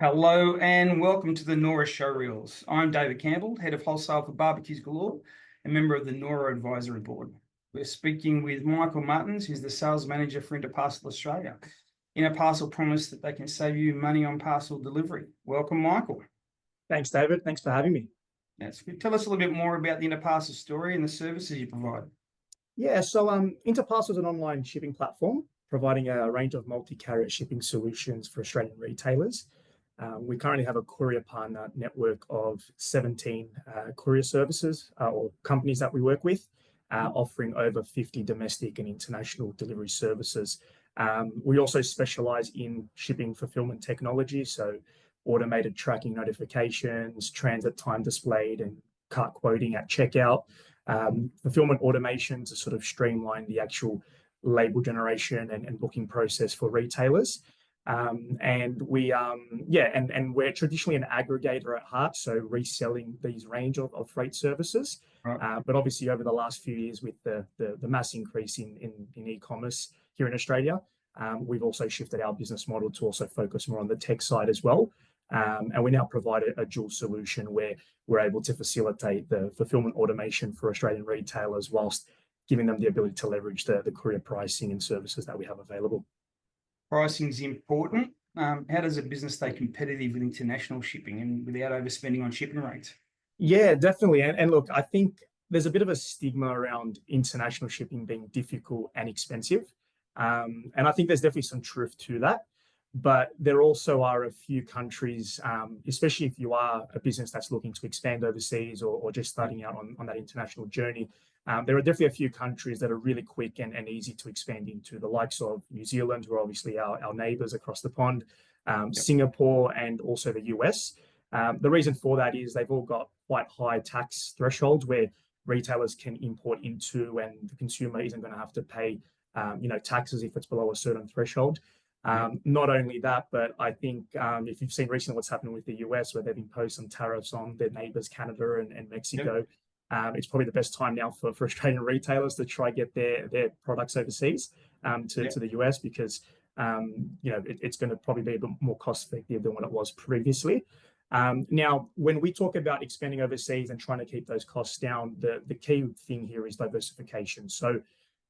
Hello and welcome to the NORa Show Reels. I'm David Campbell, Head of Wholesale for Barbecues Galore, and member of the NORa Advisory Board. We're speaking with Michael Martins, who's the Sales Manager for Interparcel Australia. Interparcel promised that they can save you money on parcel delivery. Welcome, Michael. Thanks, David. Thanks for having me. That's good. Tell us a little bit more about the Interparcel story and the services you provide. Yeah, so Interparcel is an online shipping platform providing a range of multi-carrier shipping solutions for Australian retailers. We currently have a courier partner network of 17 courier services or companies that we work with, offering over 50 domestic and international delivery services. We also specialize in shipping fulfillment technology, so automated tracking notifications, transit time displayed, and cart quoting at checkout. Fulfillment automation to sort of streamline the actual label generation and booking process for retailers. And we're traditionally an aggregator at heart, so reselling these range of freight services. Right. But obviously over the last few years with the mass increase in e-commerce here in Australia, we've also shifted our business model to also focus more on the tech side as well. And we now provide a dual solution where we're able to facilitate the fulfillment automation for Australian retailers whilst giving them the ability to leverage the courier pricing and services that we have available. Pricing is important. How does a business stay competitive with international shipping and without overspending on shipping rates? Yeah, definitely. And look, I think there's a bit of a stigma around international shipping being difficult and expensive. And I think there's definitely some truth to that. But there also are a few countries, especially if you are a business that's looking to expand overseas or just starting out on that international journey. There are definitely a few countries that are really quick and easy to expand into, the likes of New Zealand, who are obviously our neighbors across the pond, Singapore, and also the US. The reason for that is they've all got quite high tax thresholds where retailers can import into, and the consumer isn't going to have to pay taxes if it's below a certain threshold. Not only that, but I think if you've seen recently what's happening with the US, where they've imposed some tariffs on their neighbors, Canada and Mexico, it's probably the best time now for Australian retailers to try get their products overseas to the US, because it's going to probably be a bit more cost effective than what it was previously. Now, when we talk about expanding overseas and trying to keep those costs down, the key thing here is diversification. So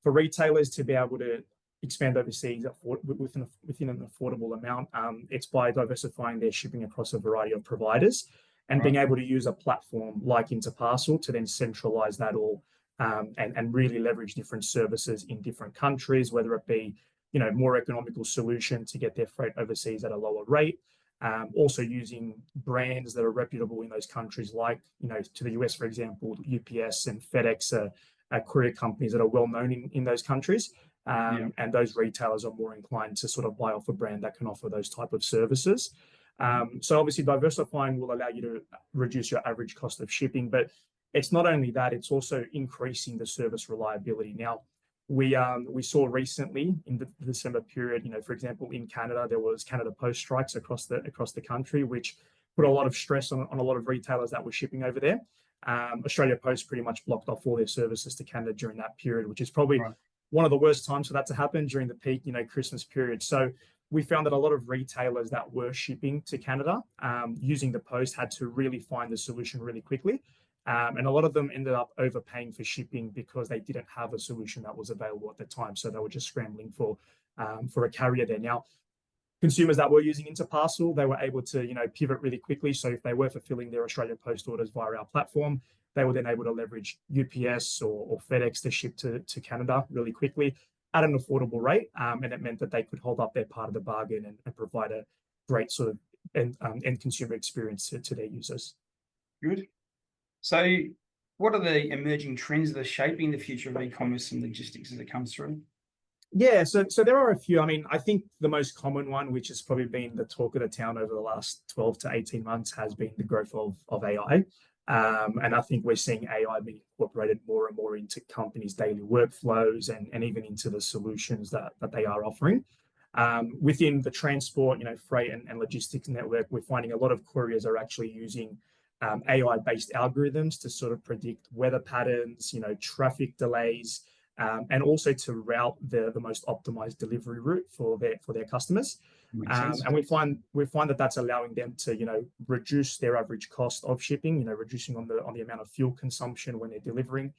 for retailers to be able to expand overseas within an affordable amount, it's by diversifying their shipping across a variety of providers and being able to use a platform like Interparcel to then centralize that all and really leverage different services in different countries, whether it be more economical solution to get their freight overseas at a lower rate. Also using brands that are reputable in those countries, like to the US, for example, UPS and FedEx are courier companies that are well known in those countries. And those retailers are more inclined to sort of buy off a brand that can offer those type of services. So obviously diversifying will allow you to reduce your average cost of shipping, but it's not only that, it's also increasing the service reliability. Now, we saw recently in the December period, for example, in Canada, there was Canada Post strikes across the country, which put a lot of stress on a lot of retailers that were shipping over there. Australia Post pretty much blocked off all their services to Canada during that period, which is probably one of the worst times for that to happen during the peak, Christmas period. So we found that a lot of retailers that were shipping to Canada using the post had to really find the solution really quickly. And a lot of them ended up overpaying for shipping because they didn't have a solution that was available at the time. So they were just scrambling for a carrier there. Now, consumers that were using Interparcel, they were able to pivot really quickly. So if they were fulfilling their Australia Post orders via our platform, they were then able to leverage UPS or FedEx to ship to Canada really quickly at an affordable rate. And it meant that they could hold up their part of the bargain and provide a great sort of end consumer experience to their users. Good. So what are the emerging trends that are shaping the future of e-commerce and logistics as it comes through? Yeah, so there are a few. I mean, I think the most common one, which has probably been the talk of the town over the last 12 to 18 months, has been the growth of AI. And I think we're seeing AI being incorporated more and more into companies' daily workflows and even into the solutions that they are offering. Within the transport, freight and logistics network, we're finding a lot of couriers are actually using AI-based algorithms to sort of predict weather patterns, traffic delays, and also to route the most optimized delivery route for their customers. Makes sense. And we find that that's allowing them to reduce their average cost of shipping, reducing on the amount of fuel consumption when they're delivering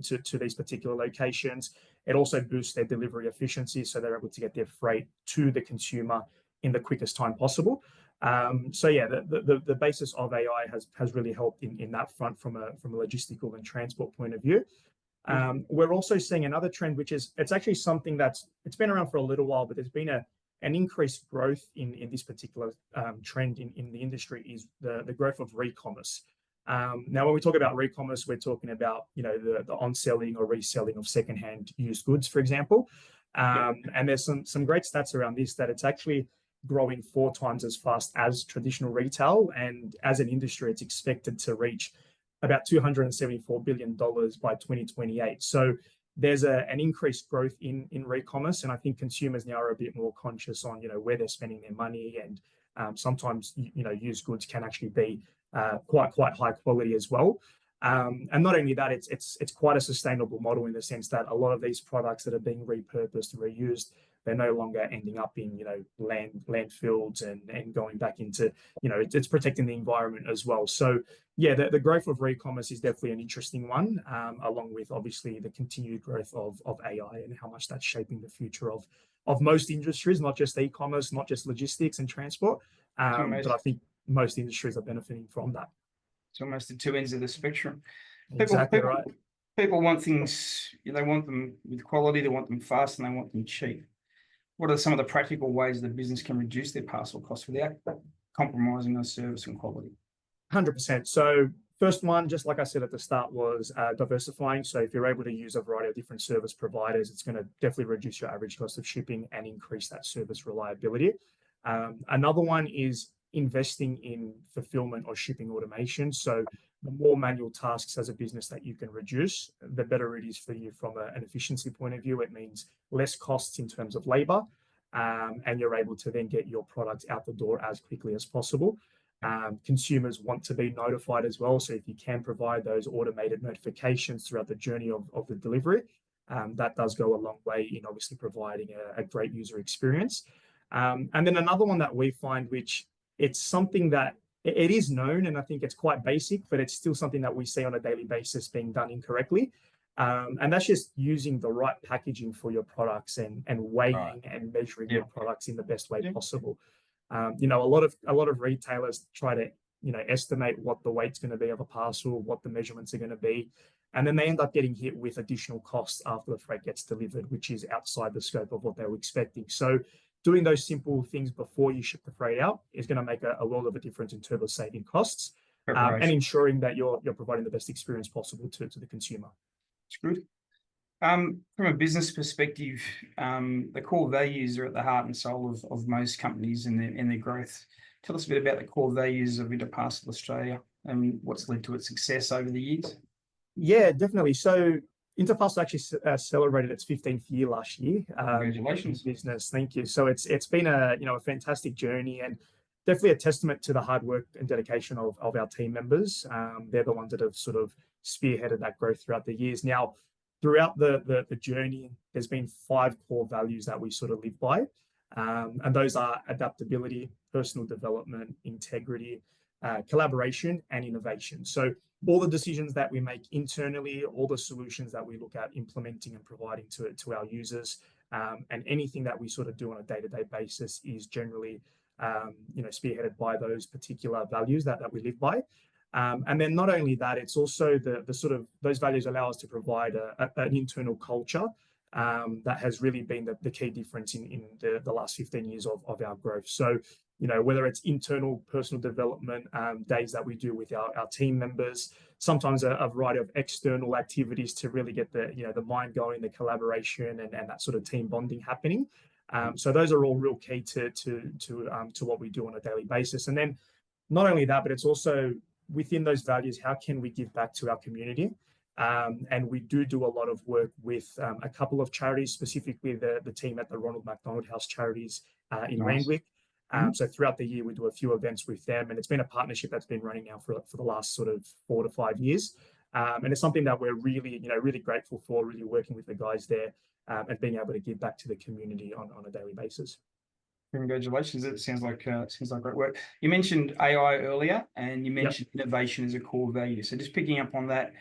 to these particular locations. It also boosts their delivery efficiency, so they're able to get their freight to the consumer in the quickest time possible. So yeah, the basis of AI has really helped in that front from a logistical and transport point of view. We're also seeing another trend, which is it's actually something it's been around for a little while, but there's been an increased growth in this particular trend in the industry is the growth of Recommerce. Now, when we talk about Recommerce, we're talking about the on-selling or reselling of secondhand used goods, for example. And there's some great stats around this, that it's actually growing 4 times as fast as traditional retail, and as an industry, it's expected to reach about $274 billion by 2028. So there's an increased growth in Recommerce, and I think consumers now are a bit more conscious on where they're spending their money, and sometimes used goods can actually be quite high quality as well. And not only that, it's quite a sustainable model in the sense that a lot of these products that are being repurposed, reused, they're no longer ending up in landfills and going back into it's protecting the environment as well. So yeah, the growth of Recommerce is definitely an interesting one, along with obviously the continued growth of AI and how much that's shaping the future of most industries, not just e-commerce, not just logistics and transport, but I think most industries are benefiting from that. It's almost the two ends of the spectrum. Exactly right. People want things, they want them with quality, they want them fast, and they want them cheap. What are some of the practical ways the business can reduce their parcel costs without compromising on service and quality? 100%. So first one, just like I said at the start, was diversifying. So if you're able to use a variety of different service providers, it's going to definitely reduce your average cost of shipping and increase that service reliability. Another one is investing in fulfillment or shipping automation. So the more manual tasks as a business that you can reduce, the better it is for you from an efficiency point of view. It means less costs in terms of labor, and you're able to then get your products out the door as quickly as possible. Consumers want to be notified as well. So if you can provide those automated notifications throughout the journey of the delivery, that does go a long way in obviously providing a great user experience. And then another one that we find, which it's something that it is known, and I think it's quite basic, but it's still something that we see on a daily basis being done incorrectly. And that's just using the right packaging for your products and weighing and measuring your products in the best way possible. A lot of retailers try to estimate what the weight's going to be of a parcel, what the measurements are going to be, and then they end up getting hit with additional costs after the freight gets delivered, which is outside the scope of what they were expecting. So doing those simple things before you ship the freight out is going to make a world of a difference in terms of saving costs, and ensuring that you're providing the best experience possible to the consumer. It's good. From a business perspective, the core values are at the heart and soul of most companies and their growth. Tell us a bit about the core values of Interparcel Australia and what's led to its success over the years. Yeah, definitely. So Interparcel actually celebrated its 15th year last year. Congratulations. Business, thank you. So it's been a fantastic journey, and definitely a testament to the hard work and dedication of our team members. They're the ones that have sort of spearheaded that growth throughout the years. Now, throughout the journey, there's been 5 core values that we sort of live by, and those are adaptability, personal development, integrity, collaboration, and innovation. So all the decisions that we make internally, all the solutions that we look at implementing and providing to our users, and anything that we sort of do on a day-to-day basis is generally spearheaded by those particular values that we live by. And then not only that, it's also the sort of those values allow us to provide an internal culture that has really been the key difference in the last 15 years of our growth. So whether it's internal personal development days that we do with our team members, sometimes a variety of external activities to really get the mind going, the collaboration and that sort of team bonding happening. So those are all real key to what we do on a daily basis. And then not only that, but it's also within those values, how can we give back to our community? And we do a lot of work with a couple of charities, specifically the team at the Ronald McDonald House Charities in Randwick. So throughout the year, we do a few events with them, and it's been a partnership that's been running now for the last sort of 4 to 5 years. And it's something that we're really grateful for, really working with the guys there and being able to give back to the community on a daily basis. Congratulations. It sounds like great work. You mentioned AI earlier, and you mentioned innovation as a core value. So just picking up on that,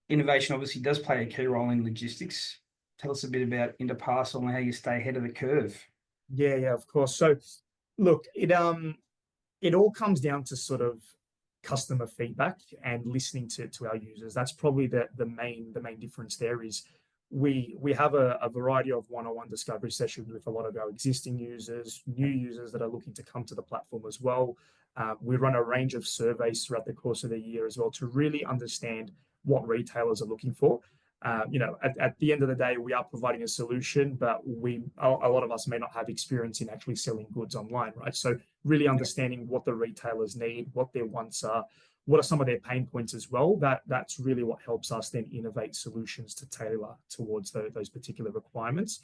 innovation obviously does play a key role in logistics. Tell us a bit about Interparcel and how you stay ahead of the curve. Yeah, of course. So look, it all comes down to sort of customer feedback and listening to our users. That's probably the main difference there is we have a variety of one-on-one discovery sessions with a lot of our existing users, new users that are looking to come to the platform as well. We run a range of surveys throughout the course of the year as well to really understand what retailers are looking for. At the end of the day, we are providing a solution, but a lot of us may not have experience in actually selling goods online, right? So really understanding what the retailers need, what their wants are, what are some of their pain points as well. That's really what helps us then innovate solutions to tailor towards those particular requirements.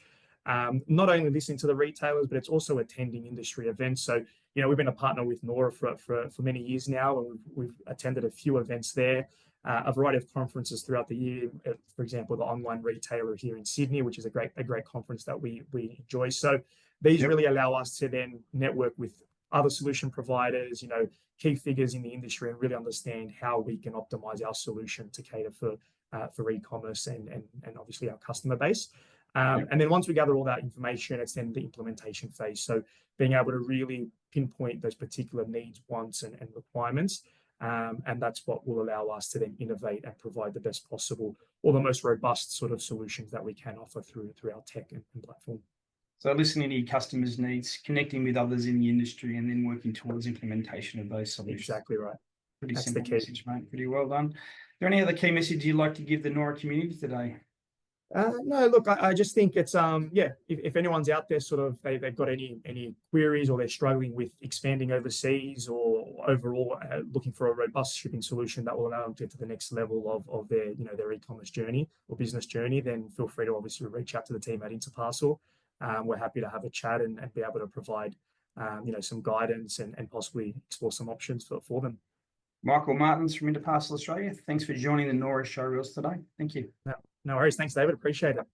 Not only listening to the retailers, but it's also attending industry events. So, we've been a partner with NORa for many years now, and we've attended a few events there, a variety of conferences throughout the year. For example, the online retailer here in Sydney, which is a great conference that we enjoy. So these really allow us to then network with other solution providers, key figures in the industry, and really understand how we can optimize our solution to cater for e-commerce and obviously our customer base. And then once we gather all that information, it's then the implementation phase. So being able to really pinpoint those particular needs, wants, and requirements. And that's what will allow us to then innovate and provide the best possible or the most robust sort of solutions that we can offer through our tech and platform. So listening to your customers' needs, connecting with others in the industry, and then working towards implementation of those solutions. Exactly right. Pretty That's simple the key message, mate. Pretty well done. Is there any other key message you'd like to give the NORa community today? No, look, I just think it's if anyone's out there sort of they've got any queries, or they're struggling with expanding overseas, or overall looking for a robust shipping solution that will allow them to get to the next level of their e-commerce journey or business journey, then feel free to obviously reach out to the team at Interparcel. We're happy to have a chat and be able to provide some guidance and possibly explore some options for them. Michael Martins from Interparcel Australia, thanks for joining the NORa Show Reels today. Thank you. No worries. Thanks, David. Appreciate it.